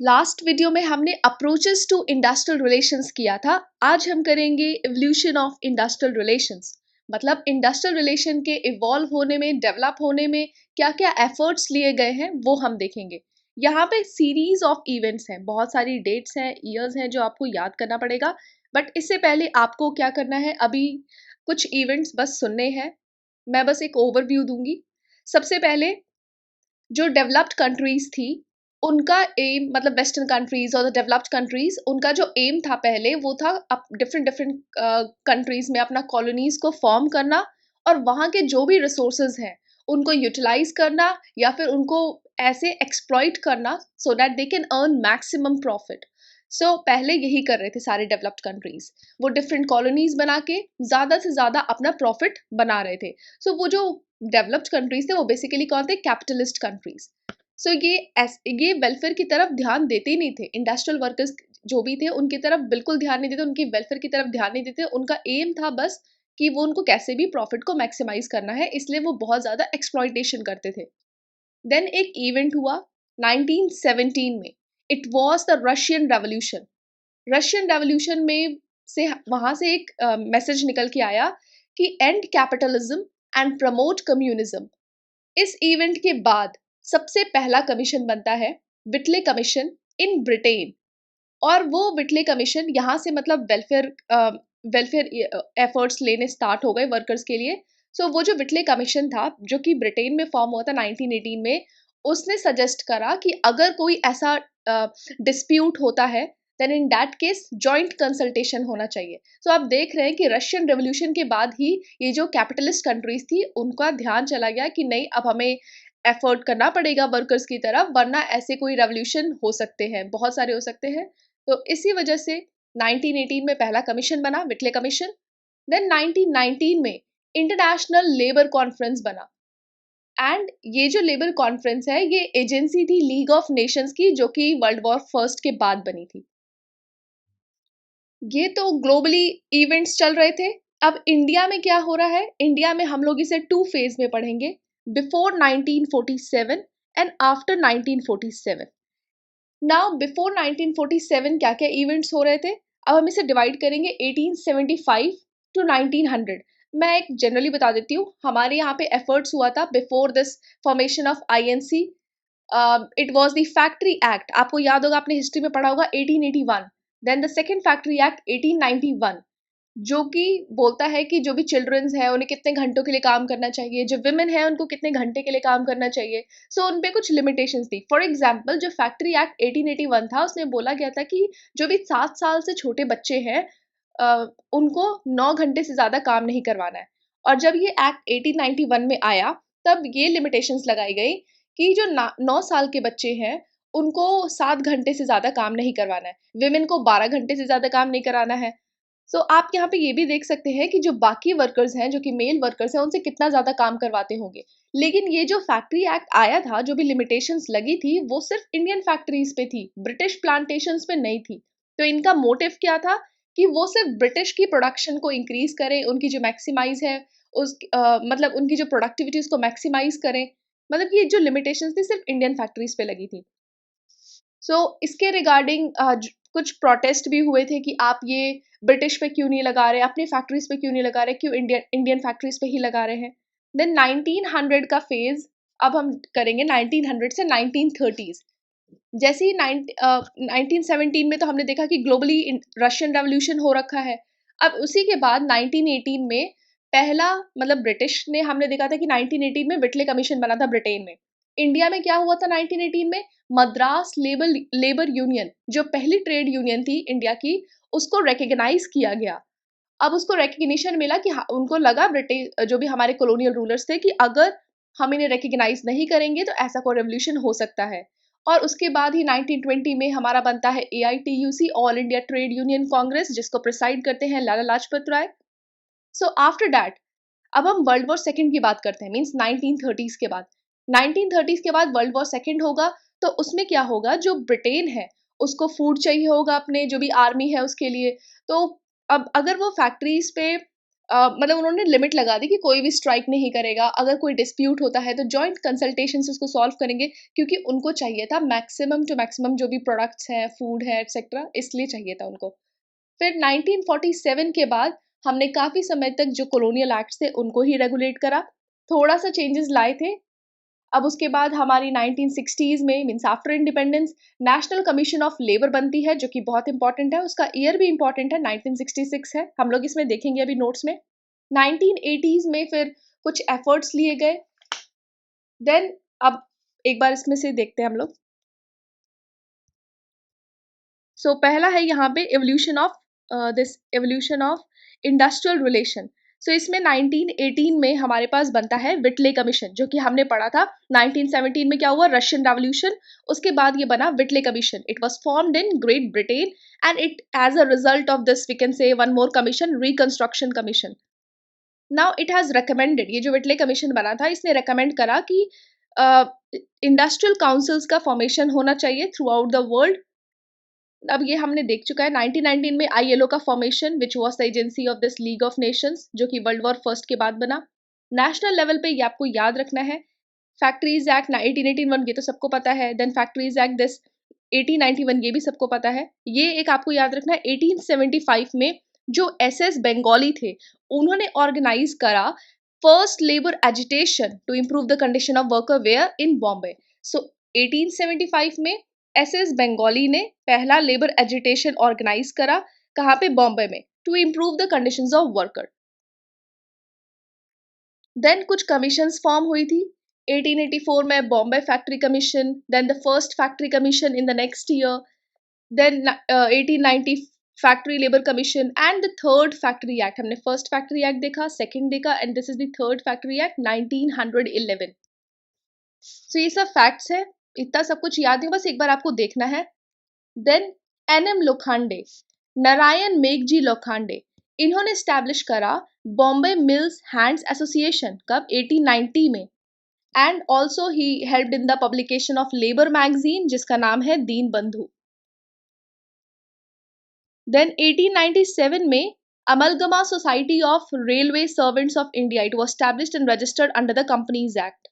Last video में हमने approaches to industrial relations किया था। आज हम करेंगे एवोल्यूशन ऑफ इंडस्ट्रियल रिलेशंस, मतलब इंडस्ट्रियल रिलेशन के इवॉल्व होने में, डेवलप होने में क्या क्या एफर्ट्स लिए गए हैं वो हम देखेंगे। यहाँ पे सीरीज ऑफ इवेंट्स हैं, बहुत सारी डेट्स हैं, ईयर्स हैं जो आपको याद करना पड़ेगा। बट इससे पहले आपको क्या करना है, अभी कुछ इवेंट्स बस सुनने हैं। मैं बस एक ओवरव्यू दूंगी। सबसे पहले जो डेवलप्ड कंट्रीज थी उनका एम, मतलब वेस्टर्न कंट्रीज और डेवलप्ड कंट्रीज, उनका जो एम था पहले वो था डिफरेंट डिफरेंट कंट्रीज में अपना कॉलोनीज को फॉर्म करना और वहाँ के जो भी रिसोर्सेज हैं उनको यूटिलाइज करना या फिर उनको ऐसे एक्सप्लॉइट करना so that they can earn maximum profit. So पहले यही कर रहे थे सारे डेवलप्ड कंट्रीज, वो डिफरेंट कॉलोनीज बना के ज़्यादा से ज़्यादा अपना प्रॉफिट बना रहे थे। सो वो जो डेवलप्ड कंट्रीज थे वो बेसिकली कौन थे, कैपिटलिस्ट कंट्रीज। सो ये वेलफेयर की तरफ ध्यान देते ही नहीं थे। इंडस्ट्रियल वर्कर्स जो भी थे उनकी तरफ बिल्कुल ध्यान नहीं देते, उनकी वेलफेयर की तरफ ध्यान नहीं देते। उनका एम था बस कि वो उनको कैसे भी प्रॉफिट को मैक्सिमाइज करना है, इसलिए वो बहुत ज़्यादा एक्सप्लॉइटेशन करते थे। देन एक इवेंट हुआ 1917 में। It was the Russian revolution. Russian revolution में से वहां से एक मैसेज निकल के आया कि and capitalism and promote communism. इस इवेंट के बाद सबसे पहला कमीशन बनता है विटले कमीशन इन ब्रिटेन। और वो विटले कमीशन यहाँ से मतलब वेलफेयर एफर्ट्स लेने स्टार्ट हो गए वर्कर्स के लिए। सो वो जो विटले कमीशन था जो कि ब्रिटेन में फॉर्म हुआ था 1918 में, उसने सजेस्ट करा कि अगर कोई ऐसा डिस्प्यूट होता है then in that case joint consultation होना चाहिए। सो आप देख रहे हैं कि रशियन रेवोल्यूशन के बाद ही ये जो कैपिटलिस्ट कंट्रीज थी उनका ध्यान चला गया कि नहीं, अब हमें एफर्ट करना पड़ेगा वर्कर्स की तरफ, वरना ऐसे कोई रेवोल्यूशन हो सकते हैं, बहुत सारे हो सकते हैं। तो इसी वजह से 1918 में पहला कमीशन बना, विटले कमीशन। देन 1919 में इंटरनेशनल लेबर कॉन्फ्रेंस बना। एंड ये जो लेबर कॉन्फ्रेंस है ये एजेंसी थी लीग ऑफ नेशंस की, जो कि वर्ल्ड वॉर फर्स्ट के बाद बनी थी। ये तो ग्लोबली इवेंट्स चल रहे थे। अब इंडिया में क्या हो रहा है, इंडिया में हम लोग इसे टू फेज में पढ़ेंगे, before 1947 and after 1947। Now before 1947 क्या क्या इवेंट्स हो रहे थे, अब हम इसे डिवाइड करेंगे 1875 टू 1900। मैं एक जनरली बता देती हूँ, हमारे यहाँ पे एफर्ट्स हुआ था before this formation of INC. It was the factory act, आपको याद होगा, आपने हिस्ट्री में पढ़ा होगा, 1881। Then the second factory act 1891, जो कि बोलता है कि जो भी चिल्ड्रंस है उन्हें कितने घंटों के लिए काम करना चाहिए, जो विमेन है उनको कितने घंटे के लिए काम करना चाहिए। सो उन पे कुछ लिमिटेशंस थी। फॉर एग्जांपल जो फैक्ट्री एक्ट 1881 था उसमें बोला गया था कि जो भी 7 साल से छोटे बच्चे हैं उनको 9 घंटे से ज़्यादा काम नहीं करवाना है। और जब ये एक्ट 1891 में आया तब ये लिमिटेशंस लगाई गई कि जो 9 साल के बच्चे हैं उनको 7 घंटे से ज़्यादा काम नहीं करवाना है, विमेन को 12 घंटे से ज़्यादा काम नहीं कराना है। सो आप यहाँ पे ये भी देख सकते हैं कि जो बाकी वर्कर्स हैं, जो कि मेल वर्कर्स हैं, उनसे कितना ज़्यादा काम करवाते होंगे। लेकिन ये जो फैक्ट्री एक्ट आया था, जो भी लिमिटेशंस लगी थी, वो सिर्फ इंडियन फैक्ट्रीज पे थी, ब्रिटिश प्लांटेशंस पे नहीं थी। तो इनका मोटिव क्या था कि वो सिर्फ ब्रिटिश की प्रोडक्शन को इंक्रीज करें, उनकी जो मैक्सिमाइज है मतलब उनकी जो प्रोडक्टिविटी उसको मैक्सिमाइज करें। मतलब ये जो लिमिटेशंस थी सिर्फ इंडियन फैक्ट्रीज पे लगी थी। सो इसके रिगार्डिंग कुछ प्रोटेस्ट भी हुए थे कि आप ये ब्रिटिश पे क्यों नहीं लगा रहे, अपनी फैक्ट्रीज पे क्यों नहीं लगा रहे, क्यों इंडियन इंडियन फैक्ट्रीज पे ही लगा रहे हैं। देन 1900 का फेज अब हम करेंगे 1900 से 1930। जैसे ही 1917 में तो हमने देखा कि ग्लोबली रशियन रेवोल्यूशन हो रखा है। अब उसी के बाद 1918 में पहला, मतलब ब्रिटिश ने, हमने देखा था कि 1918 में विटले कमीशन बना था ब्रिटेन में। इंडिया में क्या हुआ था 1918 में, मद्रास लेबर यूनियन, जो पहली ट्रेड यूनियन थी इंडिया की, उसको रिकग्नाइज किया गया। अब उसको रिकग्निशन मिला कि उनको लगा ब्रिटिश जो भी हमारे कॉलोनियल रूलर्स थे कि अगर हम इन्हें रिकग्नाइज नहीं करेंगे तो ऐसा कोई रेवोल्यूशन हो सकता है। और उसके बाद ही 1920 में हमारा बनता है AITUC, all India trade union Congress, जिसको प्रिसाइड करते हैं लाला लाजपत राय। सो आफ्टर दैट अब हम वर्ल्ड वॉर सेकेंड की बात करते हैं, मीन्स 1930s के बाद। 1930s के बाद वर्ल्ड वॉर सेकेंड होगा, तो उसमें क्या होगा, जो ब्रिटेन है उसको फूड चाहिए होगा अपने जो भी आर्मी है उसके लिए। तो अब अगर वो फैक्ट्रीज पे मतलब उन्होंने लिमिट लगा दी कि कोई भी स्ट्राइक नहीं करेगा, अगर कोई डिस्प्यूट होता है तो जॉइंट कंसल्टेशन से उसको सॉल्व करेंगे, क्योंकि उनको चाहिए था मैक्सिमम टू मैक्सिमम जो भी प्रोडक्ट्स हैं, फूड है एक्सेट्रा, इसलिए चाहिए था उनको। फिर 1947 के बाद हमने काफ़ी समय तक जो कॉलोनियल एक्ट्स थे उनको ही रेगुलेट करा, थोड़ा सा चेंजेस लाए थे। अब उसके बाद हमारी 1960s में means after independence national commission of labour बनती है, जो कि बहुत इंपॉर्टेंट है, उसका ईयर भी इंपॉर्टेंट है, 1966 है, हम लोग इसमें देखेंगे अभी नोट्स में। 1980s में फिर कुछ एफर्ट्स लिए गए। देन अब एक बार इसमें से देखते हैं हम लोग। सो पहला है यहाँ पे एवोल्यूशन ऑफ इंडस्ट्रियल रिलेशन। सो इसमें 1918 में हमारे पास बनता है विटले कमीशन, जो कि हमने पढ़ा था 1917 में क्या हुआ, रशियन रेवोल्यूशन, उसके बाद ये बना Whitley commission. It was formed in Great Britain and it as a result of this we can say one more commission, reconstruction commission. Now it has recommended, ये जो विटले कमीशन बना था इसने रिकमेंड करा कि इंडस्ट्रियल काउंसिल्स का formation होना चाहिए थ्रू आउट द वर्ल्ड। अब ये हमने देख चुका है 1919 में आईएलओ का formation, which was the agency of this league of Nations, जो कि वर्ल्ड वॉर फर्स्ट के बाद बना। नेशनल लेवल पे ये आपको याद रखना है। फैक्ट्रीज एक्ट 1881 ये तो सबको पता है। देन फैक्ट्रीज एक्ट दिस 1891 ये भी सबको पता है। ये एक आपको याद रखना है 1875 में जो एसएस बंगाली थे उन्होंने ऑर्गेनाइज करा first labour agitation to improve the condition of worker where in Bombay. So 1875 में एसएस बंगाली ने पहला लेबर एजिटेशन ऑर्गेनाइज करा, कहाँ पे, बॉम्बे में, to improve the conditions of worker. Then कुछ कमीशंस फॉर्म हुई थी 1884 में, Bombay factory commission, then the first factory commission in the next year, then 1890 factory labour commission and the third factory act. हमने first factory act देखा, second देखा, and this is the third factory act 1911। So ये सब facts है, इतना सब कुछ याद नहीं, बस एक बार आपको देखना है। देन एनएम लोखंडे, नारायण मेघजी लोखंडे, इन्होंने स्टैब्लिश करा बॉम्बे मिल्स हैंड्स एसोसिएशन, कब, 1890 में। And also he helped in the publication of labour magazine जिसका नाम है दीन बंधु। देन 1897 में amalgamated society of railway servants of India, it was established and registered under the companies act.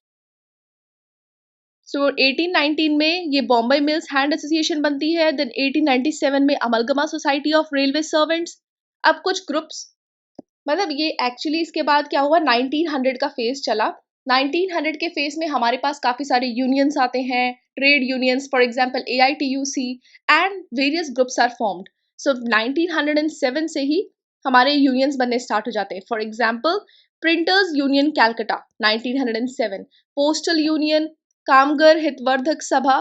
So 1819 में ये Bombay mills hand association बनती है। Then 1897 में amalgamated society of railway servants. अब कुछ ग्रुप्स, मतलब ये एक्चुअली इसके बाद क्या हुआ, 1900 का फेज चला। 1900 के फेज में हमारे पास काफ़ी सारे यूनियंस आते हैं, trade unions, for example AITUC, and various groups are formed. So 1907 से ही हमारे यूनियंस बनने स्टार्ट हो जाते हैं। For example printers union Calcutta 1907, postal union, Kamgar Hitwardhak Sabha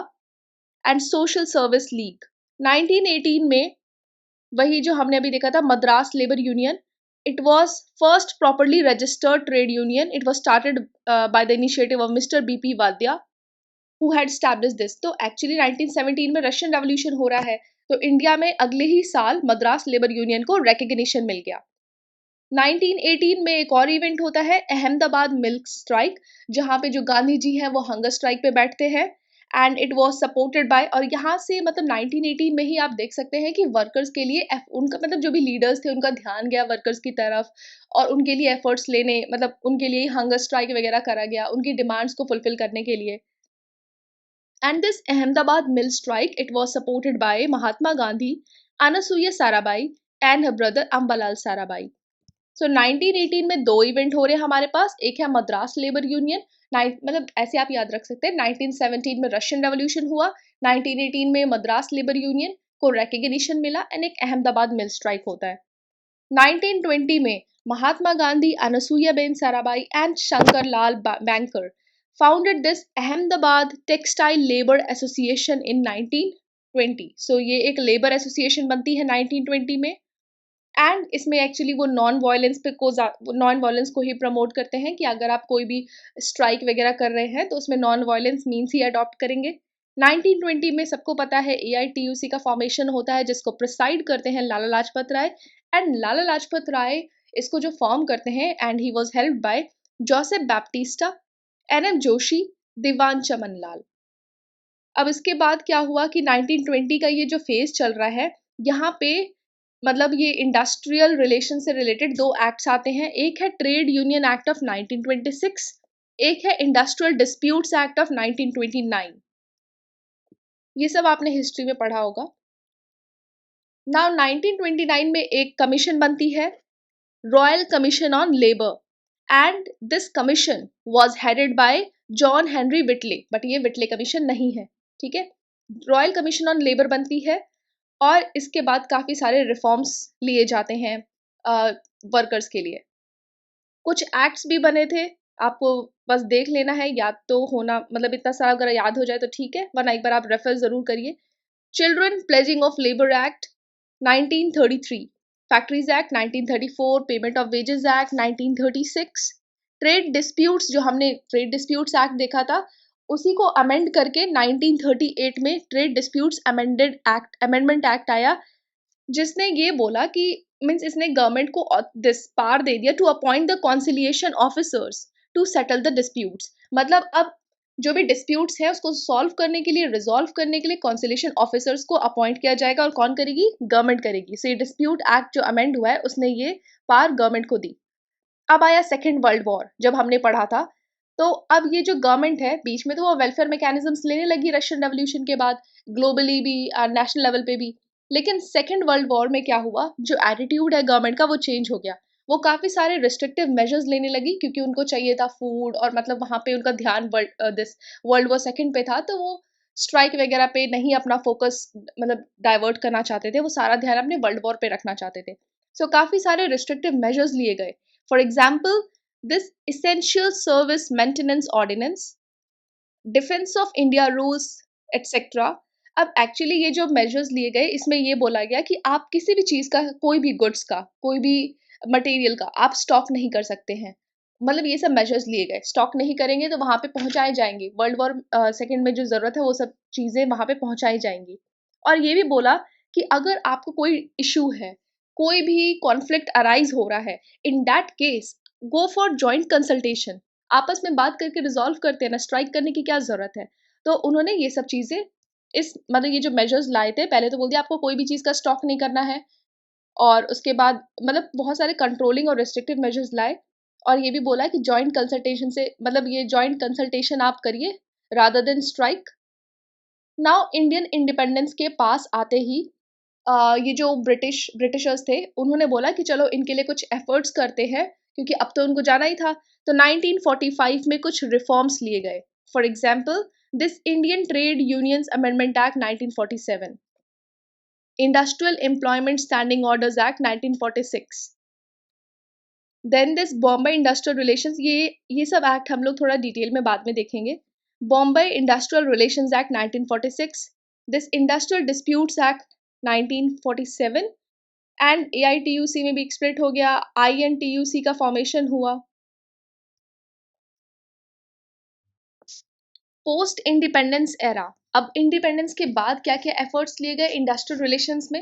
and social service league. 1918 में वही जो हमने अभी देखा था Madras labour union, it was first properly registered trade union. It was started by the initiative of Mr. B.P. Vadya, who had established this. तो actually 1917 में Russian revolution हो रहा है, तो इंडिया में अगले ही साल मद्रास लेबर यूनियन को रिकग्निशन मिल गया। 1918 में एक और इवेंट होता है अहमदाबाद मिल्क स्ट्राइक, जहाँ पे जो गांधी जी हैं वो हंगर स्ट्राइक पे बैठते हैं, and it was supported bye, और यहाँ से मतलब 1918 में ही आप देख सकते हैं कि वर्कर्स के लिए उनका मतलब जो भी लीडर्स थे उनका ध्यान गया वर्कर्स की तरफ, और उनके लिए एफर्ट्स लेने, मतलब उनके लिए हंगर स्ट्राइक वगैरह करा गया उनकी डिमांड्स को फुलफिल करने के लिए। And this Ahmedabad mill strike it was supported by Mahatma Gandhi, Anasuya Sarabhai and her brother Ambalal Sarabhai. So 1918 में दो इवेंट हो रहे हैं हमारे पास, एक है मद्रास लेबर यूनियन, मतलब ऐसे आप याद रख सकते हैं, 1917 में रशियन रेवोल्यूशन हुआ, 1918 में मद्रास लेबर यूनियन को रिकग्निशन मिला, एंड एक अहमदाबाद मिल स्ट्राइक होता है। 1920 में Mahatma Gandhi, Anasuya Ben Sarabhai and Shankar Lal Banker founded this Ahmedabad textile labour association in 1920। So ये एक लेबर एसोसिएशन बनती है 1920 में, एंड इसमें एक्चुअली वो नॉन वायलेंस को ही प्रमोट करते हैं कि अगर आप कोई भी स्ट्राइक वगैरह कर रहे हैं तो उसमें non violence means he adopt करेंगे। 1920 में सबको पता है AITUC का फॉर्मेशन होता है जिसको प्रिसाइड करते हैं लाला लाजपत राय, एंड लाला लाजपत राय इसको जो फॉर्म करते हैं, and he was helped by Joseph Baptista, NM Joshi, Diwan Chaman Lal. अब इसके बाद क्या हुआ कि 1920 का ये जो फेज चल रहा है, यहाँ पे मतलब ये इंडस्ट्रियल रिलेशन से रिलेटेड दो एक्ट्स आते हैं, एक है ट्रेड यूनियन एक्ट ऑफ 1926, एक है इंडस्ट्रियल डिस्प्यूट्स एक्ट ऑफ 1929। ये सब आपने हिस्ट्री में पढ़ा होगा। नाउ 1929 में एक कमीशन बनती है, royal commission on labour, and this commission was headed by John Henry Whitley, but ये विटले कमीशन नहीं है, ठीक है। रॉयल कमीशन ऑन लेबर बनती है और इसके बाद काफ़ी सारे रिफॉर्म्स लिए जाते हैं वर्कर्स के लिए। कुछ एक्ट्स भी बने थे, आपको बस देख लेना है, याद तो होना, मतलब इतना सारा अगर याद हो जाए तो ठीक है, वरना एक बार आप रेफर ज़रूर करिए। Children pledging of labour act 1933, factories act 1934, payment of wages act 1936, trade disputes, जो हमने ट्रेड डिस्प्यूट्स एक्ट देखा था उसी को अमेंड करके 1938 में ट्रेड डिस्प्यूट्स अमेंडमेंट एक्ट आया, जिसने ये बोला कि मीन्स इसने गवर्नमेंट को दिस पावर दे दिया to appoint the conciliation officers to settle the disputes. मतलब अब जो भी डिस्प्यूट्स है उसको सॉल्व करने के लिए, रिजॉल्व करने के लिए कॉन्सिलिएशन ऑफिसर्स को अपॉइंट किया जाएगा, और कौन करेगी? गवर्नमेंट करेगी। सो ये डिस्प्यूट एक्ट जो अमेंड हुआ है उसने ये पावर गवर्नमेंट को दी। अब आया सेकेंड वर्ल्ड वॉर, जब हमने पढ़ा था, तो अब ये जो गवर्नमेंट है बीच में तो वो वेलफेयर मैकेनिज्म्स लेने लगी रशियन रेवोल्यूशन के बाद, ग्लोबली भी और नेशनल लेवल पे भी। लेकिन सेकेंड वर्ल्ड वॉर में क्या हुआ, जो एटीट्यूड है गवर्नमेंट का वो चेंज हो गया। वो काफ़ी सारे रिस्ट्रिक्टिव मेजर्स लेने लगी क्योंकि उनको चाहिए था फूड, और मतलब वहाँ पे उनका ध्यान वर्ल्ड वॉर सेकेंड पे था, तो वो स्ट्राइक वगैरह पे नहीं अपना फोकस मतलब डाइवर्ट करना चाहते थे, वो सारा ध्यान अपने वर्ल्ड वॉर पे रखना चाहते थे। सो काफ़ी सारे रिस्ट्रिक्टिव मेजर्स लिए गए। For example, this Essential Service Maintenance Ordinance, Defense of India Rules, etc. अब एक्चुअली ये जो मेजर्स लिए गए इसमें ये बोला गया कि आप किसी भी चीज़ का, कोई भी गुड्स का, कोई भी मटेरियल का आप स्टॉक नहीं कर सकते हैं। मतलब ये सब मेजर्स लिए गए, स्टॉक नहीं करेंगे तो वहाँ पे पहुँचाए जाएंगे, वर्ल्ड वॉर सेकेंड में जो ज़रूरत है वो सब चीज़ें वहाँ पे पहुँचाई जाएंगी। और ये भी बोला कि अगर आपको कोई इशू है, कोई भी कॉन्फ्लिक्ट अराइज हो रहा है, इन that case go for joint consultation, आपस में बात करके रिजॉल्व करते हैं ना, स्ट्राइक करने की क्या ज़रूरत है। तो उन्होंने ये सब चीज़ें इस मतलब ये जो मेजर्स लाए थे, पहले तो बोल दिया आपको कोई भी चीज़ का स्टॉक नहीं करना है, और उसके बाद मतलब बहुत सारे कंट्रोलिंग और रिस्ट्रिक्टिव मेजर्स लाए, और ये भी बोला कि जॉइंट कंसल्टेशन से, मतलब ये जॉइंट कंसल्टेशन आप करिए rather than strike. Now Indian independence के पास आते ही ये जो ब्रिटिशर्स थे उन्होंने बोला कि चलो इनके लिए कुछ एफर्ट्स करते हैं, क्योंकि अब तो उनको जाना ही था। तो 1945 में कुछ रिफॉर्म्स लिए गए। For example, this Indian trade unions amendment act 1947, industrial employment standing orders act 1946, then this Bombay industrial relations, ये सब एक्ट हम लोग थोड़ा डिटेल में बाद में देखेंगे। Bombay industrial relations act 1946, this industrial disputes act 1947, and AITUC में भी एक्सप्लिट हो गया, INTUC का फॉर्मेशन हुआ। पोस्ट इंडिपेंडेंस एरा, अब इंडिपेंडेंस के बाद क्या क्या एफर्ट्स लिए गए इंडस्ट्रियल रिलेशंस में।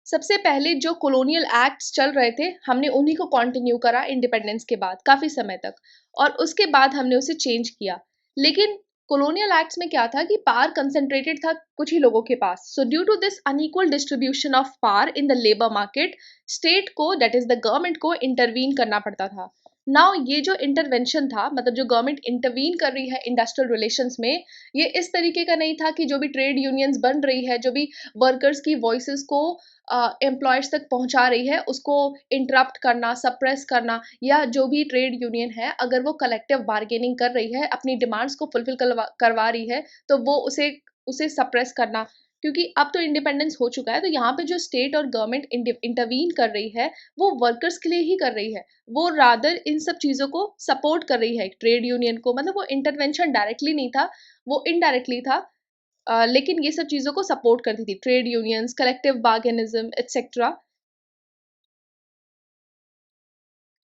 सबसे पहले जो कॉलोनियल एक्ट्स चल रहे थे हमने उन्हीं को कंटिन्यू करा इंडिपेंडेंस के बाद काफ़ी समय तक, और उसके बाद हमने उसे चेंज किया। लेकिन कॉलोनियल एक्ट्स में क्या था कि पावर कंसंट्रेटेड था कुछ ही लोगों के पास। So due to this unequal distribution of power in the labour market, state को, दैट इज द गवर्नमेंट को इंटरवीन करना पड़ता था। नाउ ये जो इंटरवेंशन था, मतलब जो गवर्नमेंट इंटरवीन कर रही है इंडस्ट्रियल रिलेशंस में, ये इस तरीके का नहीं था कि जो भी ट्रेड यूनियंस बन रही है, जो भी वर्कर्स की वॉइसेस को एम्प्लॉयर्स तक पहुंचा रही है, उसको इंटरप्ट करना, सप्रेस करना, या जो भी ट्रेड यूनियन है अगर वो कलेक्टिव बार्गेनिंग कर रही है, अपनी डिमांड्स को फुलफिल करवा रही है, तो वो उसे उसे सप्रेस करना। क्योंकि अब तो इंडिपेंडेंस हो चुका है, तो यहाँ पे जो स्टेट और गवर्नमेंट इंटरवीन कर रही है वो वर्कर्स के लिए ही कर रही है। वो रादर इन सब चीज़ों को सपोर्ट कर रही है ट्रेड यूनियन को, मतलब वो इंटरवेंशन डायरेक्टली नहीं था, वो इनडायरेक्टली था। लेकिन ये सब चीज़ों को सपोर्ट करती थी ट्रेड यूनियंस, कलेक्टिव बार्गेनिज्म एटसेट्रा।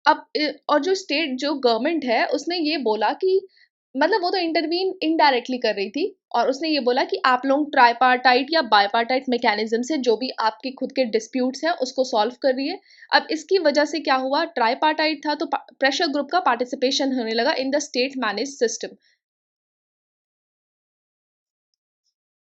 अब और जो स्टेट जो गवर्नमेंट है उसने ये बोला कि, मतलब वो तो इंटरवीन इनडायरेक्टली कर रही थी, और उसने ये बोला कि आप लोग ट्राईपार्टाइट या बाईपार्टाइट मैकेनिज्म से जो भी आपके खुद के डिस्प्यूट्स हैं उसको सॉल्व कर रही है। अब इसकी वजह से क्या हुआ, ट्राईपार्टाइट था तो प्रेशर ग्रुप का पार्टिसिपेशन होने लगा in the state manage system.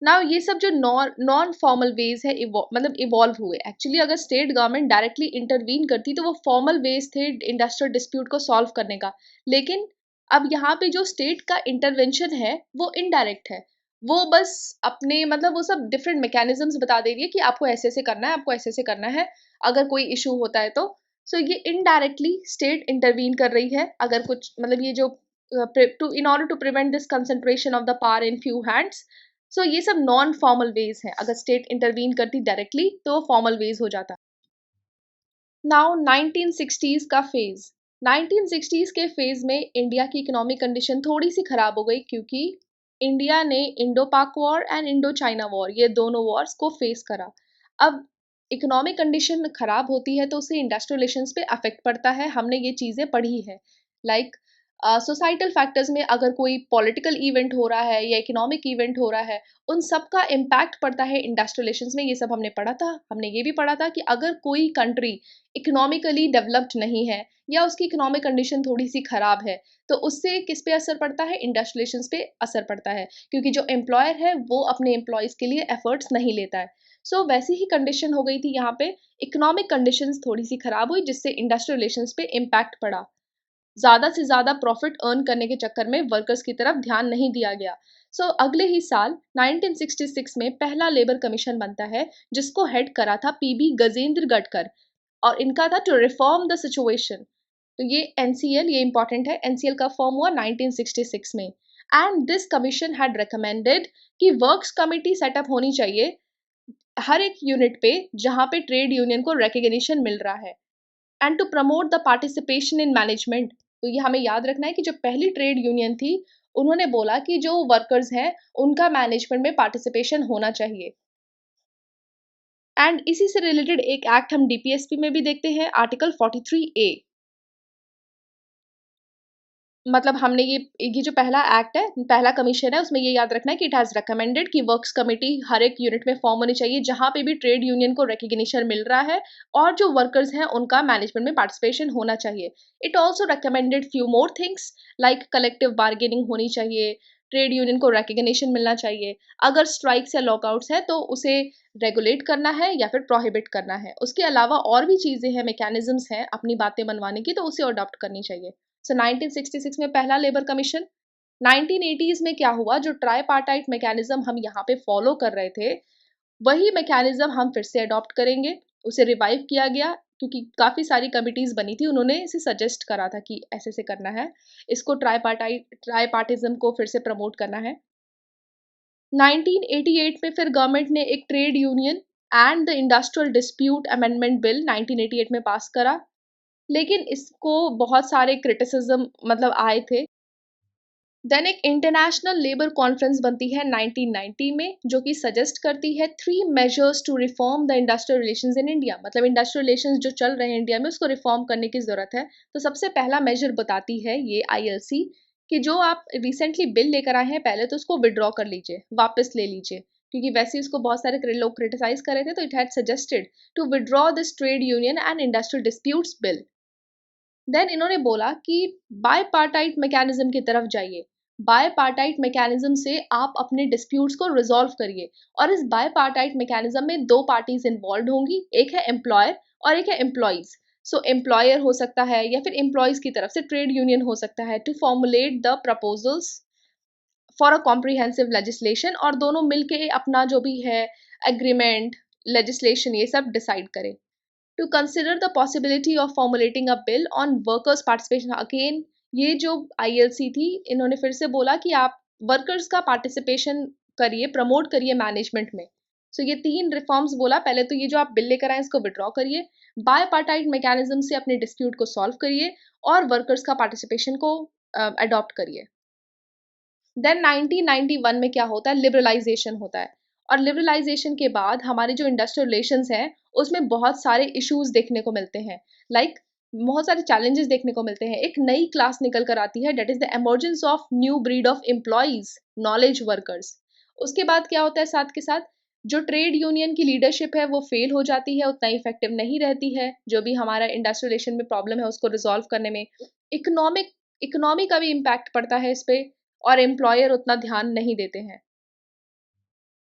ना ये सब जो नॉन फॉर्मल वेज है मतलब इवॉल्व हुए। एक्चुअली अगर स्टेट गवर्नमेंट डायरेक्टली इंटरवीन करती तो वो फॉर्मल वेज थे इंडस्ट्रियल डिस्प्यूट को सॉल्व करने का, लेकिन अब यहाँ पे जो स्टेट का इंटरवेंशन है वो इनडायरेक्ट है। वो बस अपने मतलब वो सब डिफरेंट मैकेनिज्म्स बता दे रही है कि आपको ऐसे ऐसे करना है, आपको ऐसे ऐसे करना है अगर कोई इशू होता है तो। सो ये इनडायरेक्टली स्टेट इंटरवीन कर रही है अगर कुछ मतलब ये जो to in order to prevent this concentration of the power in few hands. So ये सब नॉन फॉर्मल वेज हैं, अगर स्टेट इंटरवीन करती डायरेक्टली तो फॉर्मल वेज हो जाता। नाउ 1960s का फेज। 1960s के फेज में इंडिया की इकोनॉमिक कंडीशन थोड़ी सी खराब हो गई क्योंकि इंडिया ने इंडो पाक war and Indo China war ये दोनों वॉर्स को फेस करा। अब इकोनॉमिक कंडीशन खराब होती है तो उससे इंडस्ट्रियल रिलेशंस पे अफेक्ट पड़ता है, हमने ये चीज़ें पढ़ी है। लाइक सोसाइटल फैक्टर्स में अगर कोई पॉलिटिकल इवेंट हो रहा है या इकोनॉमिक इवेंट हो रहा है, उन सब का इम्पैक्ट पड़ता है इंडस्ट्रियल रिलेशंस में। ये सब हमने पढ़ा था। हमने ये भी पढ़ा था कि अगर कोई कंट्री इकोनॉमिकली डेवलप्ड नहीं है या उसकी इकोनॉमिक कंडीशन थोड़ी सी खराब है तो उससे किस पे असर पड़ता है, इंडस्ट्रियल रिलेशंस पे असर पड़ता है, क्योंकि जो एम्प्लॉयर है वो अपने एम्प्लॉयज़ के लिए एफर्ट्स नहीं लेता है। सो वैसी ही कंडीशन हो गई थी यहाँ पे। इकोनॉमिक कंडीशंस थोड़ी सी खराब हुई जिससे इंडस्ट्रियल रिलेशंस पे इम्पैक्ट पड़ा। ज़्यादा से ज़्यादा प्रॉफिट अर्न करने के चक्कर में वर्कर्स की तरफ ध्यान नहीं दिया गया। अगले ही साल 1966 में पहला लेबर कमीशन बनता है जिसको हेड करा था पीबी गजेंद्र गडकर, और इनका था टू रिफॉर्म द सिचुएशन। तो ये एनसीएल, ये इंपॉर्टेंट है, एनसीएल का फॉर्म हुआ 1966 में। And this commission had recommended कि वर्क्स कमेटी सेटअप होनी चाहिए हर एक यूनिट पे जहाँ पे ट्रेड यूनियन को रिकग्निशन मिल रहा है, and to promote the participation in management. तो ये हमें याद रखना है कि जो पहली ट्रेड यूनियन थी उन्होंने बोला कि जो वर्कर्स हैं उनका मैनेजमेंट में पार्टिसिपेशन होना चाहिए। एंड इसी से रिलेटेड एक एक्ट हम डीपीएसपी में भी देखते हैं, आर्टिकल 43A। मतलब हमने ये जो पहला एक्ट है, पहला कमीशन है, उसमें ये याद रखना है कि इट हैज़ रिकमेंडेड कि वर्क्स कमेटी हर एक यूनिट में फॉर्म होनी चाहिए जहाँ पे भी ट्रेड यूनियन को रिकग्निशन मिल रहा है और जो वर्कर्स हैं उनका मैनेजमेंट में पार्टिसिपेशन होना चाहिए। It also recommended few more things like collective bargaining होनी चाहिए, ट्रेड यूनियन को रिकग्निशन मिलना चाहिए, अगर स्ट्राइक्स या लॉकआउट्स हैं तो उसे रेगुलेट करना है या फिर प्रोहिबिट करना है। उसके अलावा और भी चीज़ें हैं, मैकेनिज्म्स हैं अपनी बातें मनवाने की, तो उसे अडॉप्ट करनी चाहिए। 1966 में पहला लेबर कमीशन। 1980s में क्या हुआ, जो ट्राईपार्टाइट मैकेनिज्म हम यहाँ पे फॉलो कर रहे थे वही मैकेनिज्म हम फिर से अडॉप्ट करेंगे। उसे रिवाइव किया गया क्योंकि काफ़ी सारी कमिटीज़ बनी थी, उन्होंने इसे सजेस्ट करा था कि ऐसे ऐसे करना है, इसको ट्राईपार्टिज्म को फिर से प्रमोट करना है। 1988 में फिर गवर्नमेंट ने एक trade union and the industrial dispute amendment bill 1988 में पास करा, लेकिन इसको बहुत सारे क्रिटिसिज्म मतलब आए थे। देन एक इंटरनेशनल लेबर कॉन्फ्रेंस बनती है 1990 में जो कि सजेस्ट करती है 3 measures to reform the industrial relations in India. मतलब इंडस्ट्रियल रिलेशंस जो चल रहे हैं इंडिया में उसको रिफॉर्म करने की ज़रूरत है। तो सबसे पहला मेजर बताती है ये आईएलसी कि जो आप रिसेंटली बिल लेकर आए हैं पहले तो उसको विड्रॉ कर लीजिए, वापस ले लीजिए, क्योंकि वैसे ही उसको बहुत सारे लोग क्रिटिसाइज कर रहे थे। तो it had suggested to withdraw this trade union and industrial disputes bill. Then इन्होंने बोला कि बायपार्टाइट मैकेनिज्म की तरफ जाइए। बायपार्टाइट मैकेनिज्म से आप अपने डिस्प्यूट्स को रिजॉल्व करिए, और इस बायपार्टाइट मैकेनिज्म में दो पार्टीज इन्वॉल्व होंगी, एक है एम्प्लॉयर और एक है एम्प्लॉयज। एम्प्लॉयर हो सकता है या फिर एम्प्लॉयज की तरफ से ट्रेड यूनियन हो सकता है to formulate the proposals for a comprehensive legislation, और दोनों मिलके अपना जो भी है एग्रीमेंट, लेजिस्लेशन, ये सब डिसाइड करें। To consider the possibility of formulating a bill on workers participation। Again ये जो आईएलसी थी इन्होंने फिर से बोला कि आप वर्कर्स का पार्टिसिपेशन करिए, प्रमोट करिए मैनेजमेंट में। ये 3 रिफॉर्म्स बोला। पहले तो ये जो आप बिल लेकर आए इसको विड्रॉ करिए, बायपार्टाइट मैकेनिज्म से अपने डिस्प्यूट को सॉल्व करिए और वर्कर्स का पार्टिसिपेशन को अडॉप्ट करिए। देन 1991 में क्या होता है, लिबरलाइजेशन होता है, और लिबरलाइजेशन के बाद हमारे जो इंडस्ट्रियल रिलेशंस हैं उसमें बहुत सारे इश्यूज देखने को मिलते हैं। लाइक बहुत सारे चैलेंजेस देखने को मिलते हैं। एक नई क्लास निकल कर आती है, that is the emergence of new breed of employees, knowledge workers. उसके बाद क्या होता है, साथ के साथ जो ट्रेड यूनियन की लीडरशिप है वो फेल हो जाती है, उतना इफेक्टिव नहीं रहती है, जो भी हमारा इंडस्ट्रियल रिलेशन में प्रॉब्लम है उसको रिजॉल्व करने में। इकोनॉमिक इकोनॉमी का भी इम्पैक्ट पड़ता है इस पे, और एम्प्लॉयर उतना ध्यान नहीं देते हैं।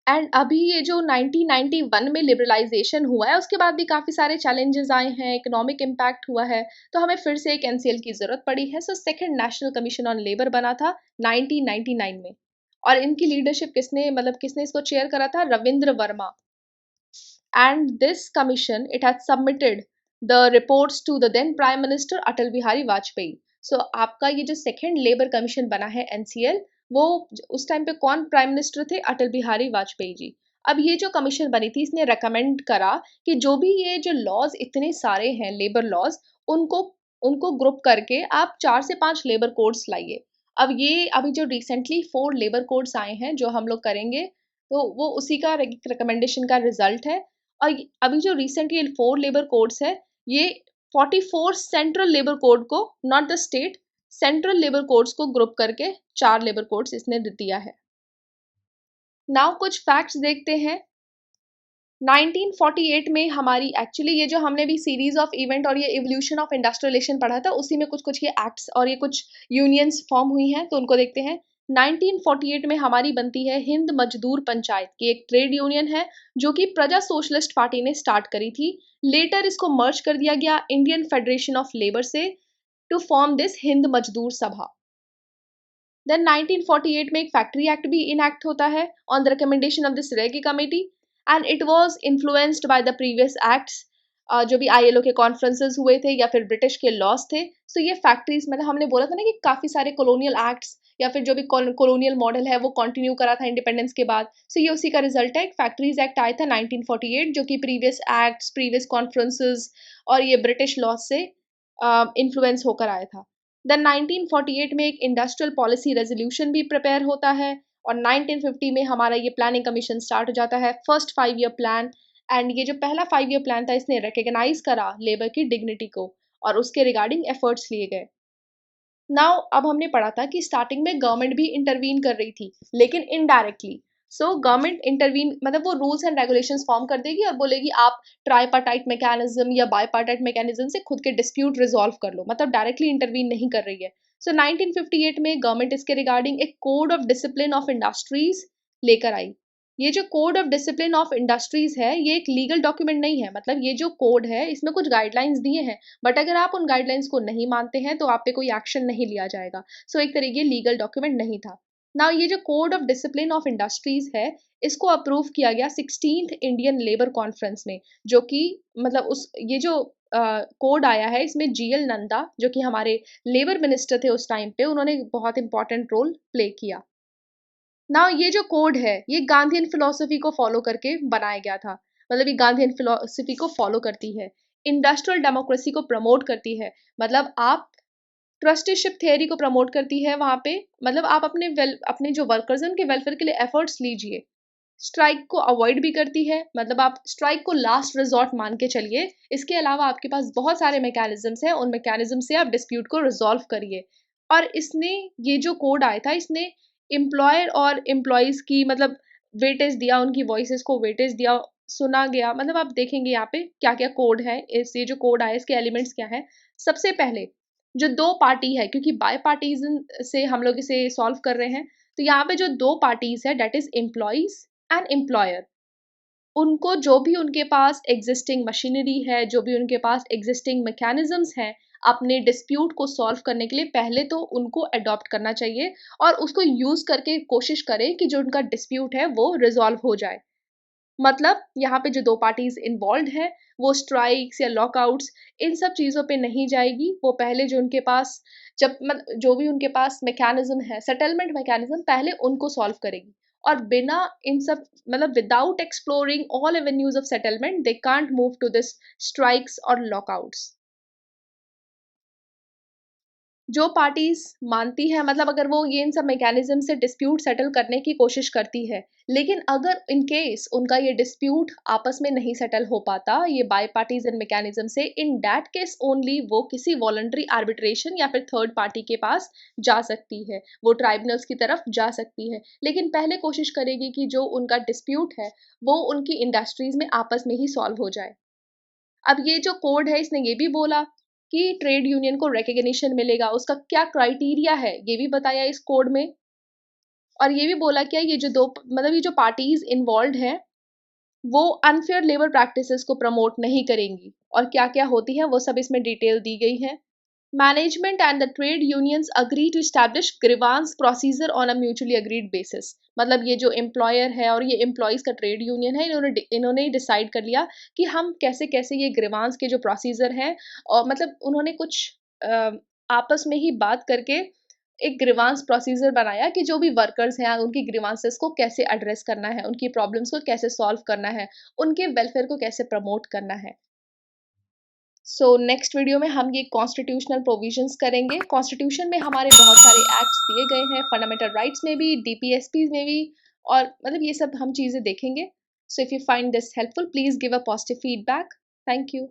एंड अभी ये जो 1991 में लिबरलाइजेशन हुआ है उसके बाद भी काफ़ी सारे चैलेंजेस आए हैं, इकोनॉमिक इम्पैक्ट हुआ है, तो हमें फिर से एक एनसीएल की ज़रूरत पड़ी है। So second national commission on labour बना था 1999 में, और इनकी लीडरशिप किसने इसको चेयर करा था? Ravindra Varma. And this commission it has submitted the reports to the then prime minister Atal Bihari Vajpayee. So आपका ये जो सेकंड लेबर कमीशन बना है एनसीएल, वो उस टाइम पे कौन प्राइम मिनिस्टर थे? अटल बिहारी वाजपेयी जी। अब ये जो कमीशन बनी थी इसने रेकमेंड करा कि जो भी ये जो लॉज इतने सारे हैं लेबर लॉज, उनको उनको ग्रुप करके आप 4 से 5 लेबर कोड्स लाइए। अब ये अभी जो रिसेंटली 4 लेबर कोड्स आए हैं जो हम लोग करेंगे, तो वो उसी का रिकमेंडेशन का रिजल्ट है। और अभी जो रिसेंटली 4 लेबर कोड्स है, ये 44 सेंट्रल लेबर कोड को, not the state, central labour codes को ग्रुप करके 4 लेबर कोड्स इसने दिया है। नाउ कुछ फैक्ट्स देखते हैं। 1948 में हमारी एक्चुअली ये जो हमने भी सीरीज ऑफ इवेंट और ये इवोल्यूशन ऑफ इंडस्ट्रियलाइजेशन पढ़ा था, उसी में कुछ कुछ ये एक्ट्स और ये कुछ यूनियंस फॉर्म हुई हैं, तो उनको देखते हैं। 1948 में हमारी बनती है हिंद मजदूर पंचायत की, एक ट्रेड यूनियन है जो कि प्रजा सोशलिस्ट पार्टी ने स्टार्ट करी थी। लेटर इसको मर्ज कर दिया गया इंडियन फेडरेशन ऑफ लेबर से टू फॉर्म दिस हिंद मजदूर सभा। देन 1948 में एक फैक्ट्री एक्ट भी इनैक्ट होता है on the recommendation of this Rege committee, and it was influenced by the previous acts, जो भी आईएलओ के कॉन्फ्रेंसेस हुए थे या फिर ब्रिटिश के लॉज थे। सो ये फैक्ट्रीज, मतलब हमने बोला था ना कि काफ़ी सारे कॉलोनियल एक्ट्स या फिर जो भी कॉलोनियल मॉडल है वो कंटिन्यू करा था इंडिपेंडेंस के बाद। सो ये उसी का रिजल्ट है। एक फैक्ट्रीज एक्ट आया था 1948 जो कि प्रीवियस एक्ट्स, प्रीवियस कॉन्फ्रेंसेस और ये ब्रिटिश लॉज से इन्फ्लुएंस होकर आया था। देन 1948 में एक इंडस्ट्रियल पॉलिसी रेजोल्यूशन भी प्रिपेयर होता है, और 1950 में हमारा ये प्लानिंग कमीशन स्टार्ट हो जाता है, फर्स्ट 5 ईयर प्लान। एंड ये जो पहला 5 ईयर प्लान था इसने रिकग्नाइज करा लेबर की डिग्निटी को, और उसके रिगार्डिंग एफर्ट्स लिए गए। नाउ अब हमने पढ़ा था कि स्टार्टिंग में गवर्नमेंट भी इंटरवीन कर रही थी, लेकिन इनडायरेक्टली। सो गवर्नमेंट इंटरवीन मतलब वो रूल्स एंड रेगुलेशंस फॉर्म कर देगी और बोलेगी आप ट्राईपार्टाइट मैकेनिज्म या बाईपार्टाइट मैकेनिज्म से खुद के डिस्प्यूट रिजॉल्व कर लो, मतलब डायरेक्टली इंटरवीन नहीं कर रही है। सो 1958 में गवर्नमेंट इसके रिगार्डिंग एक code of discipline of industries लेकर आई। ये जो code of discipline of industries है ये एक लीगल डॉक्यूमेंट नहीं है, मतलब ये जो कोड है इसमें कुछ गाइडलाइंस दिए हैं, बट अगर आप उन गाइडलाइंस को नहीं मानते हैं तो आप पे कोई एक्शन नहीं लिया जाएगा। सो एक तरीके लीगल डॉक्यूमेंट नहीं था। नाउ ये जो code of discipline of industries है इसको अप्रूव किया गया 16th इंडियन लेबर कॉन्फ्रेंस में, जो कि मतलब उस ये जो कोड आया है इसमें जीएल नंदा जो कि हमारे लेबर मिनिस्टर थे उस टाइम पे, उन्होंने बहुत इंपॉर्टेंट रोल प्ले किया। ना ये जो कोड है ये गांधीयन फिलॉसफी को फॉलो करके बनाया गया था, मतलब ये गांधीयन फिलॉसफी को फॉलो करती है, इंडस्ट्रियल डेमोक्रेसी को प्रमोट करती है। मतलब आप ट्रस्टीशिप थियरी को प्रमोट करती है वहाँ पे, मतलब आप अपने जो वर्कर्स हैं उनके वेलफेयर के लिए एफर्ट्स लीजिए। स्ट्राइक को अवॉइड भी करती है, मतलब आप स्ट्राइक को लास्ट रिजॉर्ट मान के चलिए। इसके अलावा आपके पास बहुत सारे मैकेनिज्म्स हैं, उन मैकेनिज्म से आप डिस्प्यूट को रिजॉल्व करिए। और इसने ये जो कोड आया था इसने एम्प्लॉयर और एम्प्लॉयज़ की मतलब वेटेज दिया, उनकी वॉइसेस को वेटेज दिया, सुना गया। मतलब आप देखेंगे यहाँ पे क्या क्या कोड है, इस ये जो कोड आया इसके एलिमेंट्स क्या हैं। सबसे पहले जो दो पार्टी है, क्योंकि बाय पार्टीजन से हम लोग इसे सॉल्व कर रहे हैं, तो यहाँ पे जो दो पार्टीज है that is employees and employer, उनको जो भी उनके पास एग्जिस्टिंग मशीनरी है, जो भी उनके पास एग्जिस्टिंग मैकेनिज्म्स हैं अपने डिस्प्यूट को सॉल्व करने के लिए, पहले तो उनको अडॉप्ट करना चाहिए और उसको यूज़ करके कोशिश करें कि जो उनका डिस्प्यूट है वो रिजॉल्व हो जाए। मतलब यहाँ पे जो दो पार्टीज इन्वॉल्व है वो स्ट्राइक्स या लॉकआउट्स इन सब चीज़ों पे नहीं जाएगी, वो पहले जो उनके पास जब मतलब जो भी उनके पास मैकेनिज्म है, सेटलमेंट मैकेनिज्म, पहले उनको सॉल्व करेगी। और बिना इन सब मतलब without exploring all avenues of settlement they can't move to this strikes और लॉकआउट्स। जो पार्टीज मानती है, मतलब अगर वो ये इन सब मैकेनिज्म से डिस्प्यूट सेटल करने की कोशिश करती है, लेकिन अगर इन केस उनका ये डिस्प्यूट आपस में नहीं सेटल हो पाता ये बाई पार्टीजन मैकेनिज्म से, इन दैट केस ओनली वो किसी वॉलंटरी आर्बिट्रेशन या फिर थर्ड पार्टी के पास जा सकती है, वो ट्राइब्यूनल्स की तरफ जा सकती है, लेकिन पहले कोशिश करेगी कि जो उनका डिस्प्यूट है वो उनकी इंडस्ट्रीज में आपस में ही सॉल्व हो जाए। अब ये जो कोड है इसने ये भी बोला कि ट्रेड यूनियन को रिकग्निशन मिलेगा, उसका क्या क्राइटेरिया है ये भी बताया इस कोड में। और ये भी बोला क्या ये जो दो मतलब ये जो पार्टीज इन्वॉल्व हैं वो अनफेयर लेबर प्रैक्टिसेस को प्रमोट नहीं करेंगी, और क्या क्या होती है वो सब इसमें डिटेल दी गई है। Management and the trade unions agree to establish grievance procedure on a mutually agreed basis. मतलब ये जो एम्प्लॉयर है और ये एम्प्लॉयज का ट्रेड यूनियन है, इन्होंने डिसाइड कर लिया कि हम कैसे कैसे ये ग्रीवांस के जो प्रोसीजर हैं, और मतलब उन्होंने कुछ आपस में ही बात करके एक ग्रीवांस प्रोसीजर बनाया कि जो भी वर्कर्स हैं उनकी ग्रीवांसेस को कैसे एड्रेस करना है, उनकी प्रॉब्लम्स को कैसे सॉल्व करना है, उनके वेलफेयर को कैसे प्रमोट करना है। सो नेक्स्ट वीडियो में हम ये कॉन्स्टिट्यूशनल प्रोविजंस करेंगे। कॉन्स्टिट्यूशन में हमारे बहुत सारे एक्ट्स दिए गए हैं, फंडामेंटल राइट्स में भी, डीपीएसपी में भी, और मतलब ये सब हम चीज़ें देखेंगे। So if you find this helpful please give a positive feedback. Thank you.